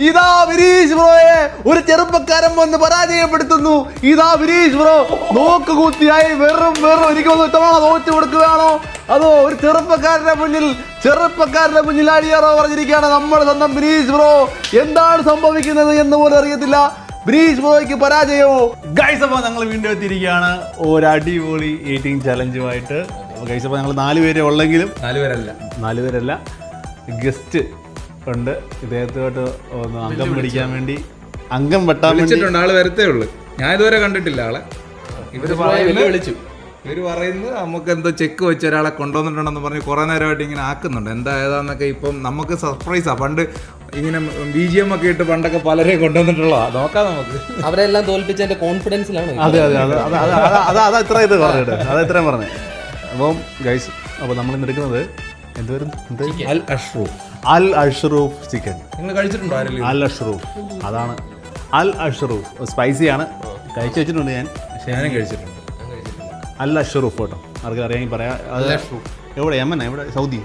ഇതാ വിനീഷ് ബ്രോയെ ഒരു ചെറുപ്പക്കാരൻ വന്ന് പരാജയപ്പെടുത്തുന്നു. ഇതാ വിനീഷ് ബ്രോ നോക്കുകൂത്തിയായി വെറും എനിക്ക് ഇത്തവണ തോറ്റു കൊടുക്കുകയാണോ അതോ ഒരു ചെറുപ്പക്കാരന്റെ മുന്നിൽ അടിയാറോ പറഞ്ഞിരിക്കുകയാണ് നമ്മുടെ സ്വന്തം വിനീഷ് ബ്രോ. എന്താണ് സംഭവിക്കുന്നത് എന്ന് പോലും അറിയത്തില്ല. വിനീഷ് ബ്രോയ്ക്ക് പരാജയമോ? ഗൈസ് അപ്പോൾ ഞങ്ങൾ വീണ്ടും എത്തിയിരിക്കുകയാണ് ഒരു അടിപൊളി ഈറ്റിംഗ് ചലഞ്ചുമായിട്ട്. ഗൈസ് അപ്പോൾ ഞങ്ങൾ 4 പേരെ ഉള്ളെങ്കിലും 4 പേരല്ല ഗസ്റ്റ് ഉണ്ട്. ഇദ്ദേഹത്തോട്ട് ഒന്ന് അംഗം പിടിക്കാൻ വേണ്ടി അംഗം വെട്ടാൻ വേണ്ടിയിട്ടുണ്ട്. ആള് വരത്തേ ഉള്ളൂ, ഞാൻ ഇതുവരെ കണ്ടിട്ടില്ല ആളെ. ഇവര് പറയുന്നത് നമുക്ക് എന്തോ ചെക്ക് വെച്ച് ഒരാളെ കൊണ്ടുവന്നിട്ടുണ്ടെന്ന് പറഞ്ഞ് കുറെ നേരമായിട്ട് ഇങ്ങനെ ആക്കുന്നുണ്ട്. എന്താ ഏതാന്നൊക്കെ ഇപ്പം നമുക്ക് സർപ്രൈസാ. പണ്ട് ഇങ്ങനെ BGM ഒക്കെ ഇട്ട് പണ്ടൊക്കെ പലരെയും കൊണ്ടുവന്നിട്ടുള്ളതാ. നോക്കാം നമുക്ക്. അവരെല്ലാം തോൽപ്പിച്ചതിന്റെ കോൺഫിഡൻസിലാണ്. അതെ ഇത്രയും പറഞ്ഞത്. അപ്പം ഗൈസ് അപ്പോൾ നമ്മൾ ഇന്ന് എടുക്കുന്നത് അൽ അഷ്റൂഫ് ചിക്കൻ. നിങ്ങൾ കഴിച്ചിട്ടുണ്ടോ? അൽ അഷ്റൂഫ്, അതാണ് അൽ അഷ്റൂഫ്. സ്പൈസിയാണ്, കഴിച്ചു വെച്ചിട്ടുണ്ട് ഞാൻ. ഞാനും കഴിച്ചിട്ടുണ്ട്. അൽ അഷ്റൂഫ് കേട്ടോ, ആർക്കും അറിയാമെങ്കിൽ പറയാം. എവിടെ യമൻ, എവിടെ സൗദി,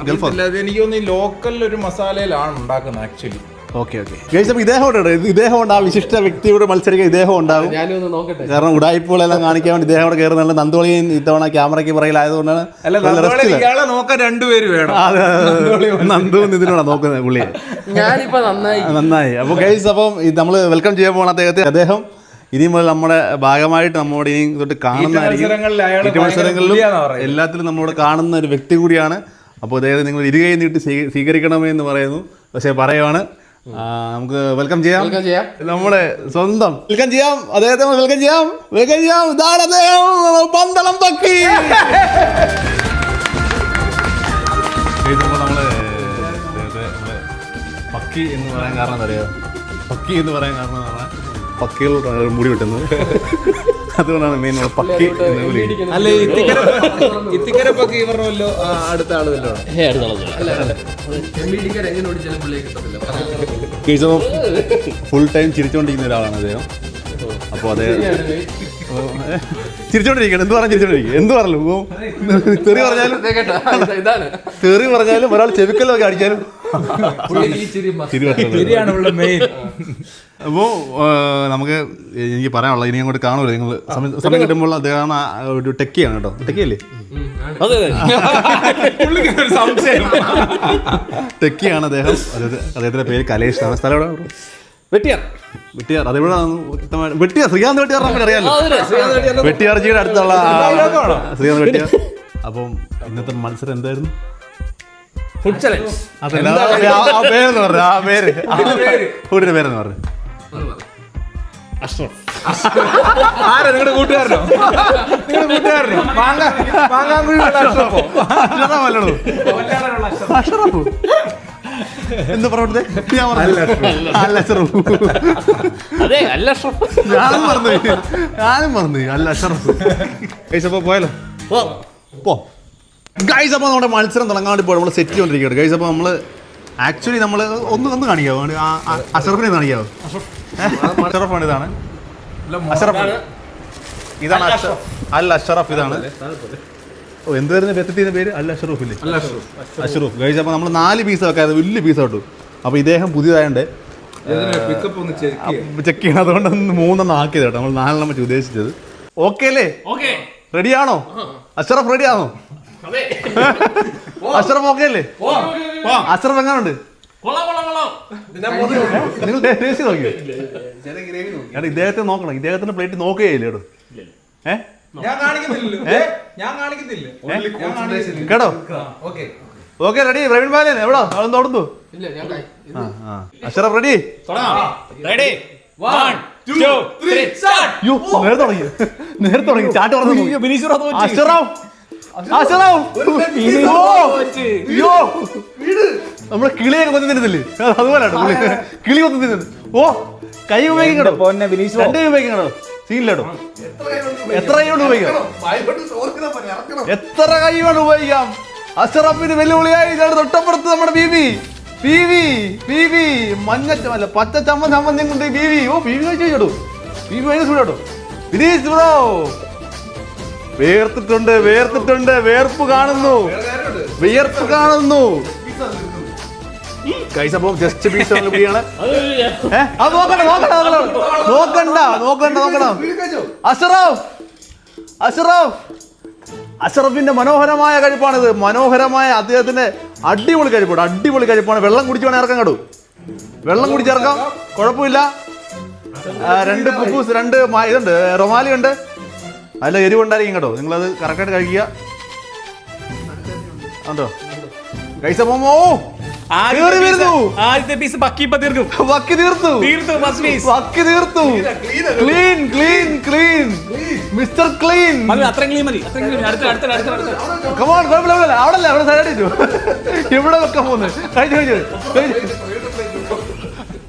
ഗൾഫ്? എനിക്ക് തോന്നുന്നു ഈ ലോക്കൽ ഒരു മസാലയിലാണ് ഉണ്ടാക്കുന്നത് ആക്ച്വലി. ഓക്കെ ഗൈസ് അപ്പോൾ ഇദ്ദേഹം ഉണ്ട്. ആ വിശിഷ്ട വ്യക്തിയോട് മത്സരിക്കാൻ ഇദ്ദേഹം ഉണ്ടാകും. കാരണം ഉടായ്പകളെല്ലാം കാണിക്കാൻ വേണ്ടി ഇദ്ദേഹം അവിടെ കയറുന്നുണ്ട്. നന്ദോളിയും ഇത്തവണ ക്യാമറയ്ക്ക് പുറകിലായതുകൊണ്ടാണ്. നോക്കാൻ 2 പേര് വേണം. നന്ദുവും ഇതിനോടാണ് നോക്കുന്നത് പുള്ളിയെ. ഞാനിപ്പോ നന്നായി. അപ്പോൾ ഗൈസ് അപ്പം നമ്മൾ വെൽക്കം ചെയ്യാൻ പോകുന്ന അദ്ദേഹം ഇനി മുതൽ നമ്മുടെ ഭാഗമായിട്ട് നമ്മോട് ഇനി തൊട്ട് കാണുന്നതായിരിക്കും. മത്സരങ്ങളിലും എല്ലാത്തിലും നമ്മളോട് കാണുന്ന ഒരു വ്യക്തി കൂടിയാണ്. അപ്പോൾ അദ്ദേഹത്തെ നിങ്ങൾ ഇരുകൈ നീട്ടി സ്വീകരിക്കണമേ എന്ന് പറയുന്നു. പക്ഷേ പറയുവാണ് നമുക്ക് വെൽക്കം ചെയ്യാം. നമ്മുടെ സ്വന്തം വെൽക്കം ചെയ്യാം അദ്ദേഹത്തെ. വെൽക്കം ചെയ്യാം. ഇതാണ് അദ്ദേഹം, പന്തളം പക്കി. നമ്മള് പക്കി എന്ന് പറയാൻ കാരണം എന്താ അറിയാം? പക്കി എന്ന് പറയാൻ കാരണം എന്ന് പറഞ്ഞാൽ പക്കികൾ മുടി വെട്ടുന്നത്. അതുകൊണ്ടാണ് മെയിൻ പക്കി. അല്ല ഇത്തിക്കര പക്കി പറഞ്ഞല്ലോ. അടുത്ത ആളുമല്ലോ ഫുൾ ടൈം ചിരിച്ചോണ്ടിരിക്കുന്ന ഒരാളാണ് അദ്ദേഹം. അപ്പോൾ അദ്ദേഹം ചിരിച്ചോണ്ടിരിക്കണം. എന്ത് പറഞ്ഞാലും തെറി പറഞ്ഞാലും ഒരാൾ ചെവിക്കല്ലൊക്കെ അടിച്ചാലും അപ്പോൾ നമുക്ക് എനിക്ക് പറയാനുള്ളത് ഇനി അങ്ങോട്ട് കാണുമല്ലോ നിങ്ങൾ സമയം കിട്ടുമ്പോൾ. അദ്ദേഹം ഒരു ടെക്കിയാണ് കേട്ടോ. ടെക്കിയല്ലേ? ടെക്കിയാണ് അദ്ദേഹം. അദ്ദേഹത്തിന്റെ പേര് കലേഷ് ആണ്. സ്ഥലം എവിടെ? വെട്ടിയാർ. അതെവിടെ? വെട്ടിയാർ, ശ്രീകാന്ത് വെട്ടിയാർ നമുക്ക് അറിയാമല്ലോ. വെട്ടിയാർജിയുടെ അടുത്തുള്ള ശ്രീകാന്ത് വെട്ടിയാർ. അപ്പം ഇന്നത്തെ മത്സരം എന്തായിരുന്നു? Food challenge. അതല്ല ആ പേരെന്ന് പറഞ്ഞു. ആ പേര് ഫുഡിന്റെ പേരെന്ന് പറഞ്ഞു. ആരാ നിങ്ങളുടെ കൂട്ടുകാരനോ? അഷ്റഫ് എന്ന് പറഞ്ഞത് ഞാനും മറന്നു. അല്ല അഷ്റഫ്. ഗൈസ് പോയാലോ? പോ ഗൈസ്. അപ്പോൾ നമ്മുടെ മത്സരം തുടങ്ങാൻ ഇപ്പോൾ നമ്മൾ സെറ്റ് ചെയ്തുകൊണ്ടിരിക്കുകയാണ് ഗൈസ്. അപ്പോൾ നമ്മൾ ആക്ച്വലി നമ്മൾ ഒന്ന് കാണിക്കാവോ? അഷ്റഫിനെ കാണിക്കാവോ? അഷ്റഫാണ്. ഇതാണ് അൽ അഷ്റഫ്. ഇതാണ് എന്തുവരുന്ന വ്യക്തിയുടെ പേര് അൽ അഷ്റഫ് ഇല്ലേ? അഷ്റഫ്. ഗൈസ് അപ്പോൾ നമ്മൾ 4 പീസ് വെക്കാതെ വലിയ പീസ് കേട്ടു. അപ്പോൾ ഇദ്ദേഹം പുതിയതായതുകൊണ്ട് ചെക്ക് ചെയ്യണം. അതുകൊണ്ട് 3 ആക്കിയത് കേട്ടോ. നമ്മൾ 4 വെച്ച് ഉദ്ദേശിച്ചത്. ഓക്കെ അല്ലേ? റെഡിയാണോ അഷ്റഫ്? റെഡിയാണോ അഷ്റഫ്? ഓക്കെ അല്ലേ? അഷ്റഫ് എങ്ങനെയുണ്ട്? നിങ്ങൾ ടേസ്റ്റ് നോക്കിയോ? ഇദ്ദേഹത്തെ നോക്കണം. ഇദ്ദേഹത്തിന്റെ പ്ലേറ്റ് നോക്കുകയില്ലേ കേട്ടോ? കേട്ടോ? Okay ready. പ്രവീൺ ബാലൻ എവിടാ? അവളെന്ത് ഓടുന്നു? അഷ്റഫ് റെഡി? നേരത്തെ തുടങ്ങി ചാട്ട് പറഞ്ഞു. നമ്മളെ കിളിയൊക്കെ കൊത്തി തിന്നുന്നില്ലേ? അതുപോലെ കിളി കൊത്തി തിന്നുന്നു. ഓ കൈ ഉപയോഗിക്കണോ? 2 കൈ ഉപയോഗിക്കണോ? സീനില്ലട്ടോ. എത്ര കൈ കൊണ്ട് ഉപയോഗിക്കാം? എത്ര കൈ കൊണ്ട് ഉപയോഗിക്കാം? അഷ്റഫിന് വെല്ലുവിളിയായി തൊട്ടപ്പുറത്ത് നമ്മുടെ ബീവി മഞ്ഞല്ല പച്ച ചമ്മന്തി കൊണ്ട് ബീവി. ഓ ബീവി കഴിച്ചു കേട്ടോ. ബീവി ഭയങ്കര സൂടാട്ടോ. വിനീഷ് ബ്രോ വേർത്തിട്ടുണ്ട്. വിയർപ്പ് കാണുന്നു. ഗൈസ് അപ്പോൾ ജസ്റ്റ് പീസ് പിടിയാണ്. അത് നോക്കണ്ട. അഷറഫിന്റെ മനോഹരമായ കഴിപ്പാണിത്. മനോഹരമായ അദ്ദേഹത്തിന്റെ അടിപൊളി കഴിപ്പാണ്. വെള്ളം കുടിച്ചു വേണേ ഇറക്കാം കേട്ടോ. വെള്ളം കുടിച്ചിറക്കാം, കുഴപ്പമില്ല. 2 കുബൂസ്, 2 ഇതുണ്ട്, റൊമാലി ഉണ്ട്. അതിൽ എരിവുണ്ടായിരിക്കും കേട്ടോ. നിങ്ങളത് കറക്റ്റായിട്ട് കഴിക്കുക. ഉണ്ടോ ഗൈസ്? അപ്പോൾ ആദ്യത്തെ പീസ് ബക്കി തീർക്കും. Clean mister clean. അവിടെ സൈഡ് ഇവിടെ വെക്കാൻ പോകുന്നത്. കഴിച്ചു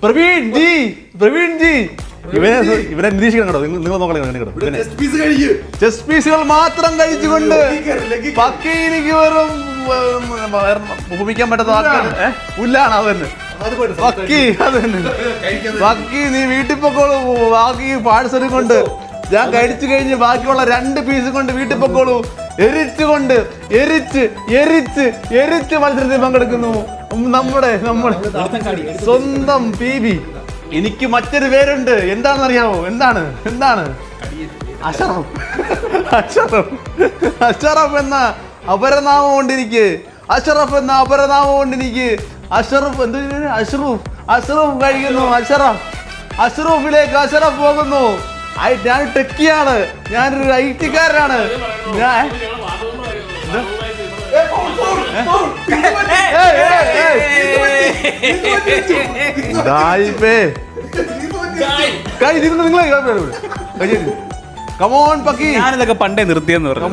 പ്രവീൺ ജി ഇവരെ നിരീക്ഷിക്കണം കേട്ടോ. നിങ്ങൾ നോക്കണം. ചെസ്റ്റ് പീസുകൾ മാത്രം കഴിച്ചുകൊണ്ട് പക്കയിലേക്ക് വെറും ഉപമിക്കാൻ പറ്റാത്ത പുല്ലാണ്. അത് തന്നെ പക്കി. നീ വീട്ടിൽ പൊക്കോളൂ. ബാക്കി പാഴ്സലും കൊണ്ട് ഞാൻ കഴിച്ചു കഴിഞ്ഞ് ബാക്കിയുള്ള 2 പീസും കൊണ്ട് വീട്ടിൽ പൊക്കോളൂ. എരിച്ച് മത്സരത്തിൽ പങ്കെടുക്കുന്നു നമ്മുടെ സ്വന്തം PB. എനിക്ക് മറ്റൊരു പേരുണ്ട്. എന്താണെന്നറിയാമോ? എന്താണ്? അഷറഫ് എന്ന അപരനാമം കൊണ്ടിരിക്കെ. അഷറഫ് കഴിക്കുന്നു. അഷറഫിലേക്ക് അഷറഫ് പോകുന്നു. ഞാൻ ടെക്കിയാണ്. ഞാനൊരു IT-കാരനാണ്. കമോൺ പക്കി, ഞാനിതൊക്കെ പണ്ടേ നിർത്തിയെന്ന് പറഞ്ഞു.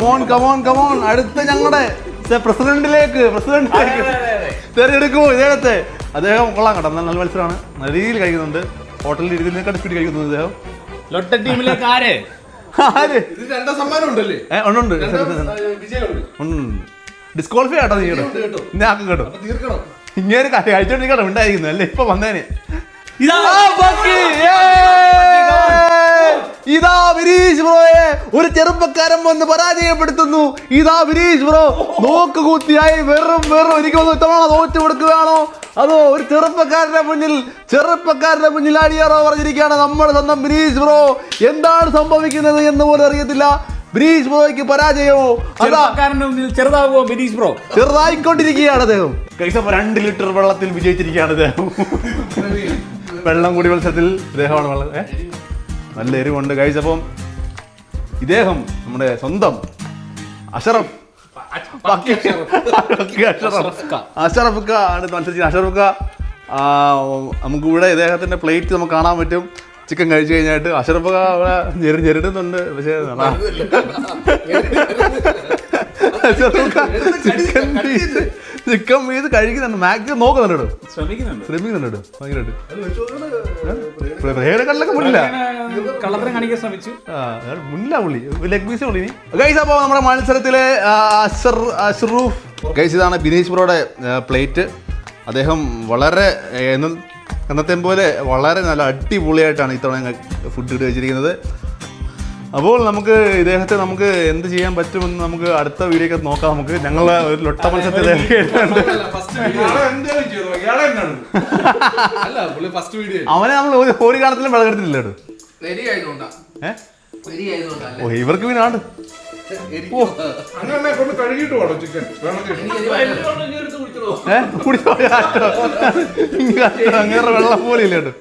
കമോൺ. അടുത്ത ഞങ്ങളുടെ പ്രസിഡന്റിലേക്ക് തെരഞ്ഞെടുക്കുമോ ഇദ്ദേഹത്തെ? അദ്ദേഹം കൊള്ളാം കേട്ടോ. നല്ല മത്സരമാണ്. നല്ല രീതിയിൽ കഴിക്കുന്നുണ്ട്. ഹോട്ടലിൽ ഇരുന്നേക്കാൾ സ്പീഡ് കഴിക്കുന്നത് അദ്ദേഹം. ലൊട്ട ടീമിലേക്ക് ആര്? ഡിസ്ക്വാളിഫൈ ആട്ടോ. നീ ആക്കും കേട്ടോ. ഇങ്ങനെ കഴിച്ചോണ്ടിരിക്കട്ടോ. ഉണ്ടായിരിക്കുന്നു അല്ലേ? ഇപ്പൊ വന്നേനെ. ഇതാ വിനീഷ് ബ്രോയെ ഒരു ചെറുപ്പക്കാരൻ വന്ന് പരാജയപ്പെടുത്തുന്നു. ഇതാ വിനീഷ് ബ്രോ നോക്കുകൂത്തിയായി വെറും എനിക്കൊന്ന് ഇത്തവണ തോറ്റു കൊടുക്കുകയാണോ അതോ ഒരു ചെറുപ്പക്കാരന്റെ മുന്നിൽ അടിയറോ പറഞ്ഞിരിക്കുകയാണ് നമ്മുടെ സ്വന്തം വിനീഷ് ബ്രോ. എന്താണ് സംഭവിക്കുന്നത് എന്ന് പോലും അറിയത്തില്ല. വിനീഷ് ബ്രോയ്ക്ക് പരാജയമോ? ചെറുതാവോ വിനീഷ് ബ്രോ? ചെറുതായിക്കൊണ്ടിരിക്കുകയാണ് അദ്ദേഹം. കൈസപ്പോ 2 ലിറ്റർ വെള്ളത്തിൽ വിജയിച്ചിരിക്കുകയാണ് അദ്ദേഹം. വെള്ളം കൂടി മത്സരത്തിൽ ഇദ്ദേഹമാണ് നല്ല എരിവുണ്ട്. കഴിച്ചപ്പം ഇദ്ദേഹം നമ്മുടെ സ്വന്തം അഷറഫ് ആണ് മത്സരിച്ചത്. അഷറഫ് നമുക്ക് ഇവിടെ ഇദ്ദേഹത്തിന്റെ പ്ലേറ്റ് നമുക്ക് കാണാൻ പറ്റും. ചിക്കൻ കഴിച്ചു കഴിഞ്ഞായിട്ട് അഷറഫ് ഞെരുടുന്നുണ്ട്. പക്ഷേ ചിക്കൻ പീസ് കഴിക്കുന്നുണ്ട്. മാക്സിമം നോക്കുന്നുണ്ട്, ശ്രമിക്കുന്നുണ്ട് ഭയങ്കരമായിട്ട്. പ്രേരകളിലൊക്കെ മുന്നില്ല പുള്ളി ലെഗ് പീസ് പുള്ളി. ഗൈസ് അപ്പോൾ നമ്മുടെ മത്സരത്തിലെ അഷ്റൂഫ് ഗൈസ്, ഇതാണ് ബിനീഷ് ബ്രോയുടെ പ്ലേറ്റ്. അദ്ദേഹം വളരെ എന്നത്തെ പോലെ വളരെ നല്ല അടിപൊളിയായിട്ടാണ് ഇത്തവണ ഫുഡ് കഴിച്ചിരിക്കുന്നത്. അപ്പോൾ നമുക്ക് ഇദ്ദേഹത്തെ നമുക്ക് എന്ത് ചെയ്യാൻ പറ്റുമെന്ന് നമുക്ക് അടുത്ത വീഡിയോ നോക്കാം. നമുക്ക് ഞങ്ങളെ ഒരു ലൊട്ട മത്സരത്തിൽ അവനെ നമ്മൾ ഒരു കാലത്തിലും വെള്ളമെടുത്തില്ല. ഇവർക്ക് പിന്നെ ആണ് അങ്ങനെ വെള്ളം പോലെ ഇല്ല കേട്ടോ.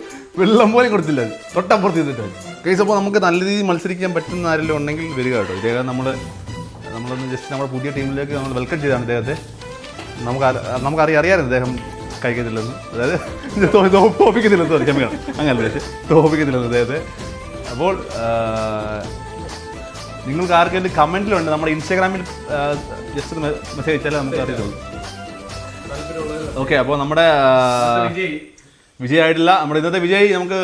വെള്ളം പോലെ കൊടുത്തില്ല, തൊട്ടപ്പുറത്ത് ചെയ്തിട്ട്. കേസ് അപ്പോൾ നമുക്ക് നല്ല രീതിയിൽ മത്സരിക്കാൻ പറ്റുന്ന ആരെങ്കിലും ഉണ്ടെങ്കിൽ വരിക കേട്ടോ. ഇദ്ദേഹം നമ്മളൊന്ന് ജസ്റ്റ് നമ്മുടെ പുതിയ ടീമിലേക്ക് നമ്മൾ വെൽക്കം ചെയ്താണ് ഇദ്ദേഹത്തെ. നമുക്കറിയാമായിരുന്നു ഇദ്ദേഹം കഴിക്കത്തില്ലെന്ന്, അതായത് തോപ്പിക്കത്തില്ലെന്ന്, സോറി ക്ഷമിക്കണം, അങ്ങനെ തോപ്പിക്കത്തില്ലെന്ന് ഇദ്ദേഹത്തെ. അപ്പോൾ നിങ്ങൾക്ക് ആർക്കെങ്കിലും കമൻറ്റിലുണ്ട് നമ്മുടെ ഇൻസ്റ്റാഗ്രാമിൽ ജസ്റ്റ് മെസ്സേജ് അയച്ചാലേ നമുക്ക് അറിയത്തുള്ളൂ. ഓക്കെ, അപ്പോൾ നമ്മുടെ വിജയമായിട്ടില്ല. നമ്മുടെ ഇന്നത്തെ വിജയ് നമുക്ക്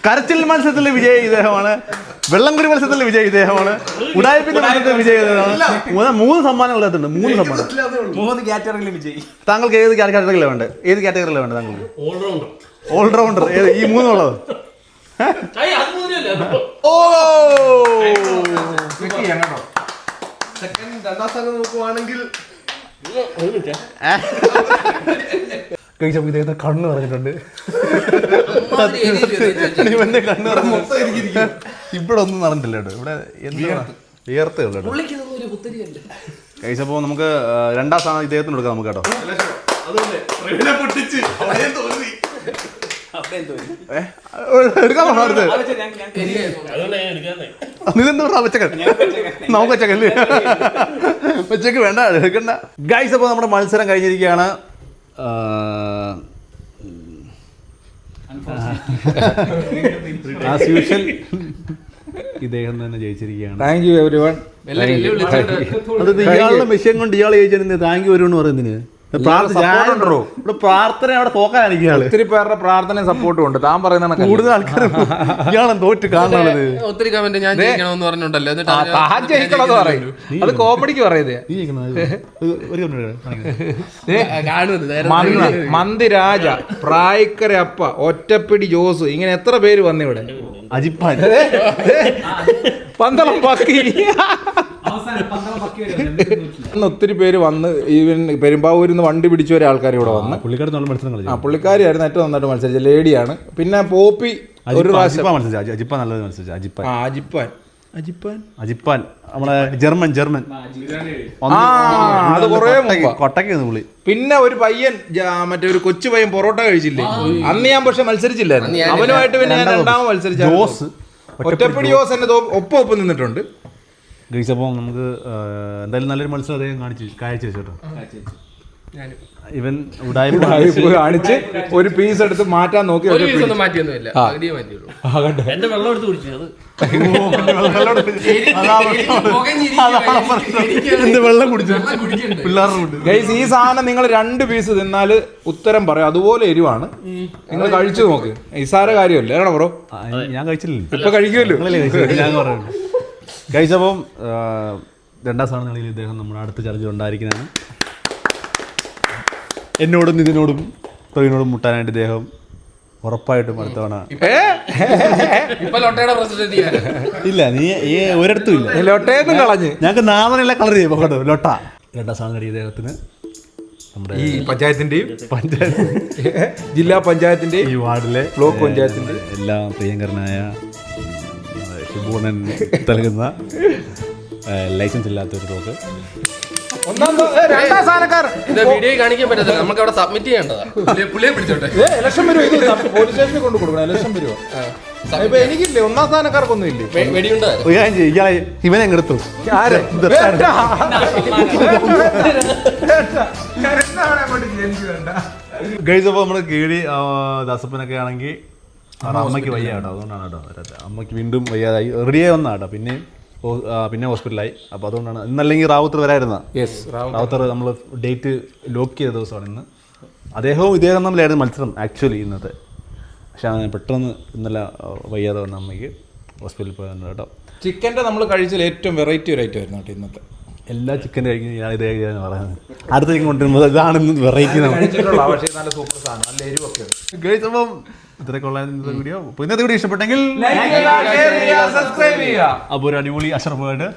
കരച്ചിൽ മത്സരത്തിലെ വിജയ് ഇദ്ദേഹമാണ്. വെള്ളംകുടി മത്സരത്തിലെ വിജയ് ഇദ്ദേഹമാണ്. ഉടായ്പിന്റെ മത്സരത്തിലെ വിജയ് ഇദ്ദേഹമാണ്. 3 സമ്മാനങ്ങൾ എത്തുന്നുണ്ട്. 3 സമ്മാനം 3 കാറ്റഗറിയിലും വിജയ്. താങ്കൾക്ക് ഏത് കാറ്റഗറിയിലാണ് വേണ്ടത്? ഏത് കാറ്റഗറിയിലാണ് വേണ്ടത് താങ്കൾക്ക്? ഓൾറൗണ്ടർ. ഏത് ഈ 3 ഉള്ളത്? രണ്ടാം സ്ഥാനം നോക്കുവാണെങ്കിൽ കഴിച്ചപ്പോൾ ഇദ്ദേഹത്തെ കണ്ണ് പറഞ്ഞിട്ടുണ്ട്. ഇവന്റെ കണ്ണ് പറഞ്ഞു ഇവിടെ ഒന്നും നടന്നിട്ടില്ല കേട്ടോ. ഇവിടെ എന്താ വിയർത്തേ ഉള്ളൂ കേട്ടോ. കഴിച്ചപ്പോൾ നമുക്ക് രണ്ടാം സ്ഥാനം ഇദ്ദേഹത്തിന് കൊടുക്കാം നമുക്ക് കേട്ടോ. എടുക്കാൻ അടുത്ത് ഇതെന്താ വെച്ചക്കൻ നമുക്ക് വെച്ചക്കല്ലേ വെച്ചക്ക് വേണ്ട എടുക്കണ്ട. ഗൈസ് അപ്പോൾ നമ്മുടെ മത്സരം കഴിഞ്ഞിരിക്കുകയാണ്. ആസ് യൂഷ്വൽ ഇദ്ദേഹം തന്നെ ജയിച്ചിരിക്കുകയാണ്. Thank you everyone. അത് ഇയാളുടെ വിഷയം കൊണ്ട് ഇയാൾ ജയിച്ചതിന് താങ്ക് യു വരുമെന്ന് പറയുന്നതിന് ഇവിടെ പ്രാർത്ഥന അവിടെ തോക്കാനായിരിക്കും ഇയാള്. ഒത്തിരി പേരുടെ പ്രാർത്ഥനയും സപ്പോർട്ടും ഉണ്ട്. താൻ പറയുന്ന കൂടുതൽ ആൾക്കാർ ഇയാളെ തോറ്റ് കാണുന്നത്. ഒത്തിരി കമന്റ് ഞാൻ ജയിക്കണമെന്ന് പറഞ്ഞിട്ടുണ്ടല്ലോ. താൻ ജയിക്കണമെന്ന് പറയും. അത് കോമഡിക്ക് പറയുന്നത്. മന്ദിരാജ, പ്രായിക്കര അപ്പ, ഒറ്റപ്പിടി ജോസ്, ഇങ്ങനെ എത്ര പേര് വന്നിവിടെ. അജിപ്പാൻ, പന്തളം പക്കി, ഒത്തിരി പേര് വന്ന്. ഈവൻ പെരുമ്പാവൂരിൽ നിന്ന് വണ്ടി പിടിച്ച ഒരാൾക്കാർ ഇവിടെ വന്ന്. പുള്ളിക്കാരിയായിരുന്നു ഏറ്റവും നന്നായിട്ട് മത്സരിച്ച ലേഡിയാണ്. പിന്നെ പോപ്പി ഒരു പ്രാവശ്യം അജിപ്പാൻ നല്ലത് മത്സരിച്ചു. അജിപ്പാൻ നമ്മളെ ജർമ്മൻ അത് കുറേ കൊട്ടയ്ക്ക് പുള്ളി. പിന്നെ ഒരു പയ്യൻ മറ്റേ ഒരു കൊച്ചു പയ്യൻ പൊറോട്ട കഴിച്ചില്ലേ, അന്ന് ഞാൻ പക്ഷെ മത്സരിച്ചില്ലായിരുന്നു. അവനുമായിട്ട് പിന്നെ ഞാൻ രണ്ടാമത് മത്സരിച്ച ജോസ്, ഒറ്റപ്പിടി ജോസ് എന്നെ ഒപ്പം നിന്നിട്ടുണ്ട്. ഗൈസപ്പോൾ നമുക്ക് എന്തായാലും നല്ലൊരു മത്സരം അദ്ദേഹം കാഴ്ച വെച്ചോട്ടോ. ഇവൻ കാണിച്ച് ഒരു പീസ് എടുത്ത് മാറ്റാൻ നോക്കി. മാറ്റിയൊന്നുമില്ല, എന്റെ വെള്ളം എടുത്ത് കുടിച്ചത് വെള്ളം കുടിച്ചു പിള്ളേരുടെ. ഗൈസ്, ഈ സാധനം നിങ്ങൾ 2 പീസ് തിന്നാല് ഉത്തരം പറയും. അതുപോലെ എരിവാണ്. നിങ്ങൾ കഴിച്ചു നോക്ക്. നിസ്സാര കാര്യമല്ലേ ആണോ ബ്രോ? ഞാൻ കഴിച്ചില്ലല്ലോ, ഇപ്പൊ കഴിക്കുമല്ലോ. ഞാൻ പറയുന്നു. കഴിച്ചപ്പം രണ്ടാം സ്ഥാനങ്ങളിൽ ഇദ്ദേഹം നമ്മുടെ അടുത്ത ചലഞ്ചിൽ ഉണ്ടായിരിക്കുന്നതാണ്. എന്നോടും നിതിനോടും തൊഴിനോടും മുട്ടാനായിട്ട് ഇദ്ദേഹം ഉറപ്പായിട്ടും അടുത്തവണ. ഇല്ല, നീ ഒരിടത്തും ഇല്ല. ലൊട്ടേന്ന് കളഞ്ഞ് ഞങ്ങൾക്ക് നാമനെല്ലാം കളർ ചെയ്യുമ്പോൾ കേട്ടോ. ലൊട്ട രണ്ടാം സ്ഥാനം നേടിയ ഇദ്ദേഹത്തിന് നമ്മുടെ ഈ പഞ്ചായത്തിന്റെയും ജില്ലാ പഞ്ചായത്തിന്റെയും ഈ വാർഡിലെ ബ്ലോക്ക് പഞ്ചായത്തിന്റെ എല്ലാ പ്രിയങ്കരനായ ശുഭൂണൻ നൽകുന്ന ലൈസൻസ് ഇല്ലാത്തൊരു തോക്ക്. വീഡിയോ കാണിക്കാൻ പറ്റത്തില്ല, നമുക്ക് അവിടെ സബ്മിറ്റ് ചെയ്യേണ്ടതാ. പുള്ളിയെ പിടിച്ചോട്ടെ. ഇലക്ഷൻ വരുമോ? ഇത് പോലീസ് സ്റ്റേഷനിൽ കൊണ്ട് കൊടുക്കണം. ഇലക്ഷൻ വരുമോ? ഇപ്പൊ എനിക്കില്ലേ, 1ാം സ്ഥാനക്കാർക്കൊന്നും ഇല്ലേ? വെടിയുണ്ടോ? ഇവനെ എടുത്തു. ഗൈസ്, അപ്പോൾ നമ്മുടെ കീഴി ദാസപ്പനൊക്കെ ആണെങ്കിൽ അമ്മയ്ക്ക് വയ്യ കേട്ടോ. അതുകൊണ്ടാണ് കേട്ടോ വരാത്തത്. അമ്മയ്ക്ക് വീണ്ടും വയ്യാതായി റെഡിയായി വന്നാ കേട്ടോ. പിന്നെ ഹോസ്പിറ്റലായി. അപ്പോൾ അതുകൊണ്ടാണ്. ഇന്നല്ലെങ്കിൽ റാവുത്തർ വരായിരുന്ന. റാവുത്തർ നമ്മൾ ഡേറ്റ് ലോക്ക് ചെയ്ത ദിവസമാണ് ഇന്ന്. അദ്ദേഹവും ഇദ്ദേഹം തമ്മിലായിരുന്നു മത്സരം ആക്ച്വലി ഇന്നത്തെ. പക്ഷെ പെട്ടെന്ന് ഇന്നലെ വയ്യാതെ വന്ന അമ്മയ്ക്ക് ഹോസ്പിറ്റലിൽ പോയിരുന്നു കേട്ടോ. ചിക്കൻ്റെ നമ്മൾ കഴിച്ചതിൽ ഏറ്റവും വെറൈറ്റി ഒരു ഐറ്റം ആയിരുന്നു കേട്ടോ ഇന്നത്തെ. എല്ലാ ചിക്കൻ കഴിക്കുന്ന ഞാൻ ഇതേ പറയുന്നത്. അടുത്ത ചിക്കൻ കൊണ്ടുവരുമ്പോൾ ഇതാണ് വെറൈറ്റി. അപ്പം ഇത്രയൊക്കെ ഉള്ള വീഡിയോ. അപ്പോൾ ഇന്നത്തെ വീഡിയോ ഇഷ്ടപ്പെട്ടെങ്കിൽ സബ്സ്ക്രൈബ് ചെയ്യുക. അപ്പോൾ ഒരു അടിപൊളി അഷറഫായിട്ട്